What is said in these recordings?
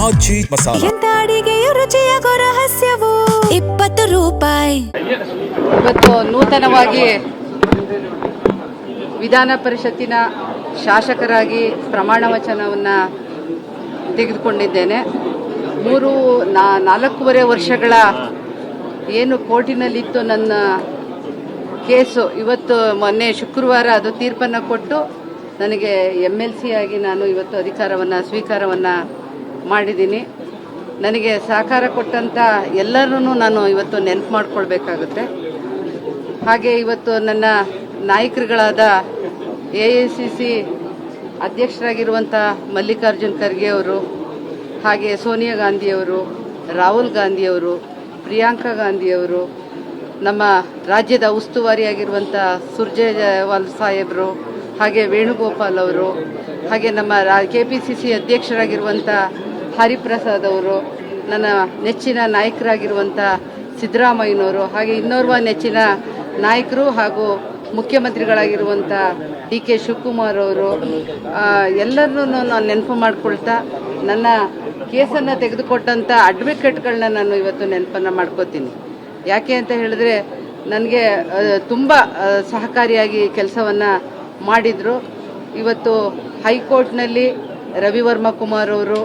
ಆಚಿ ಮಸಾಲ. ಎಂತ ಅಡಿಗೆಯ ರುಚಿಯಾಗೋ ರಹಸ್ಯವು 20 ರೂಪಾಯಿ. ಇವತ್ತು ನೂತನವಾಗಿ ವಿಧಾನ ಪರಿಷತ್ತಿನ ಶಾಸಕರಾಗಿ ಪ್ರಮಾಣ ವಚನವನ್ನು ತೆಗೆದುಕೊಂಡಿದ್ದೇನೆ. 4.5 ವರ್ಷಗಳ ಏನು ಕೋರ್ಟಿನಲ್ಲಿತ್ತು ನನ್ನ ಕೇಸು, ಇವತ್ತು ಮೊನ್ನೆ ಶುಕ್ರವಾರ ಅದು ತೀರ್ಪನ್ನು ಕೊಟ್ಟು ನನಗೆ MLC ಆಗಿ ನಾನು ಇವತ್ತು ಅಧಿಕಾರವನ್ನು ಸ್ವೀಕಾರವನ್ನು ಮಾಡಿದ್ದೀನಿ. ನನಗೆ ಸಹಕಾರ ಕೊಟ್ಟಂಥ ಎಲ್ಲರನ್ನೂ ನಾನು ಇವತ್ತು ನೆನಪು ಮಾಡಿಕೊಳ್ಬೇಕಾಗುತ್ತೆ. ಹಾಗೆ ಇವತ್ತು ನನ್ನ ನಾಯಕರುಗಳಾದ AICC ಅಧ್ಯಕ್ಷರಾಗಿರುವಂಥ ಮಲ್ಲಿಕಾರ್ಜುನ್ ಖರ್ಗೆ ಅವರು, ಹಾಗೆ ಸೋನಿಯಾ ಗಾಂಧಿಯವರು, ರಾಹುಲ್ ಗಾಂಧಿಯವರು, ಪ್ರಿಯಾಂಕಾ ಗಾಂಧಿಯವರು, ನಮ್ಮ ರಾಜ್ಯದ ಉಸ್ತುವಾರಿಯಾಗಿರುವಂಥ ಸುರ್ಜೇವಾಲ್ ಸಾಹೇಬರು, ಹಾಗೆ ವೇಣುಗೋಪಾಲ್ ಅವರು, ಹಾಗೆ ನಮ್ಮ KPCC ಅಧ್ಯಕ್ಷರಾಗಿರುವಂಥ ಹರಿಪ್ರಸಾದ್ ಅವರು, ನನ್ನ ನೆಚ್ಚಿನ ನಾಯಕರಾಗಿರುವಂಥ ಸಿದ್ದರಾಮಯ್ಯನವರು, ಹಾಗೆ ಇನ್ನೋರ್ವ ನೆಚ್ಚಿನ ನಾಯಕರು ಹಾಗೂ ಮುಖ್ಯಮಂತ್ರಿಗಳಾಗಿರುವಂಥ DK ಶಿವಕುಮಾರ್ ಅವರು, ಎಲ್ಲರನ್ನೂ ನಾನು ನೆನಪು ಮಾಡಿಕೊಳ್ತಾ ನನ್ನ ಕೇಸನ್ನು ತೆಗೆದುಕೊಟ್ಟಂಥ ಅಡ್ವೊಕೇಟ್ಗಳನ್ನ ನಾನು ಇವತ್ತು ನೆನಪನ್ನು ಮಾಡ್ಕೋತೀನಿ. ಯಾಕೆ ಅಂತ ಹೇಳಿದ್ರೆ ನನಗೆ ತುಂಬ ಸಹಕಾರಿಯಾಗಿ ಕೆಲಸವನ್ನು ಮಾಡಿದರು. ಇವತ್ತು ಹೈಕೋರ್ಟ್ನಲ್ಲಿ ರವಿವರ್ಮ ಕುಮಾರ್ ಅವರು,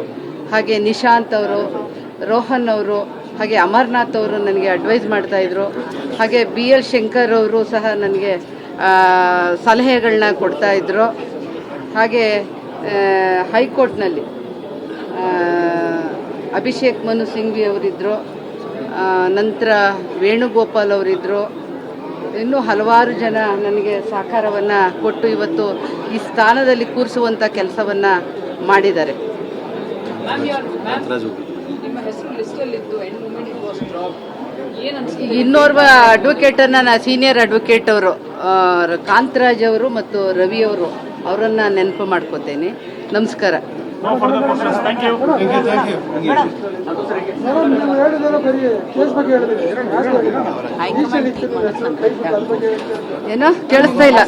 ಹಾಗೆ ನಿಶಾಂತ್ ಅವರು, ರೋಹನ್ ಅವರು, ಹಾಗೆ ಅಮರ್ನಾಥ್ ಅವರು ನನಗೆ ಅಡ್ವೈಸ್ ಮಾಡ್ತಾಯಿದ್ರು. ಹಾಗೆ BL ಶಂಕರ್ ಅವರು ಸಹ ನನಗೆ ಸಲಹೆಗಳನ್ನ ಕೊಡ್ತಾಯಿದ್ರು. ಹಾಗೆ ಹೈಕೋರ್ಟ್ನಲ್ಲಿ ಅಭಿಷೇಕ್ ಮನು ಸಿಂಘ್ವಿ ಅವರಿದ್ದರು, ನಂತರ ವೇಣುಗೋಪಾಲ್ ಅವರಿದ್ದರು, ಇನ್ನೂ ಹಲವಾರು ಜನ ನನಗೆ ಸಹಕಾರವನ್ನು ಕೊಟ್ಟು ಇವತ್ತು ಈ ಸ್ಥಾನದಲ್ಲಿ ಕೂರಿಸುವಂಥ ಕೆಲಸವನ್ನು ಮಾಡಿದ್ದಾರೆ. ಇನ್ನೋರ್ವ ಅಡ್ವೊಕೇಟನ್ನು ಸೀನಿಯರ್ ಅಡ್ವೊಕೇಟ್ ಅವರು ಕಾಂತರಾಜ್ ಅವರು ಮತ್ತು ರವಿ ಅವರು, ಅವರನ್ನು ನೆನಪು ಮಾಡ್ಕೋತೇನೆ. ನಮಸ್ಕಾರ. ಏನೋ ಕೇಳಿಸ್ತಾ ಇಲ್ಲ.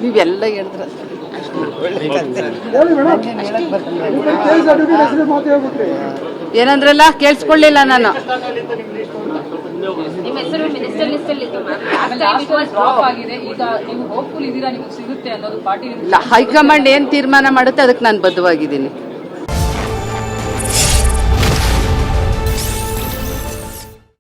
ನೀವೆಲ್ಲ ಹೇಳಿದ್ರ ಏನಂದ್ರಲ್ಲ, ಕೇಳಿಸ್ಕೊಳ್ಳಿಲ್ಲ ನಾನು. ಹೈಕಮಾಂಡ್ ಏನ್ ತೀರ್ಮಾನ ಮಾಡುತ್ತೆ ಅದಕ್ಕೆ ನಾನು ಬದ್ಧವಾಗಿದ್ದೀನಿ.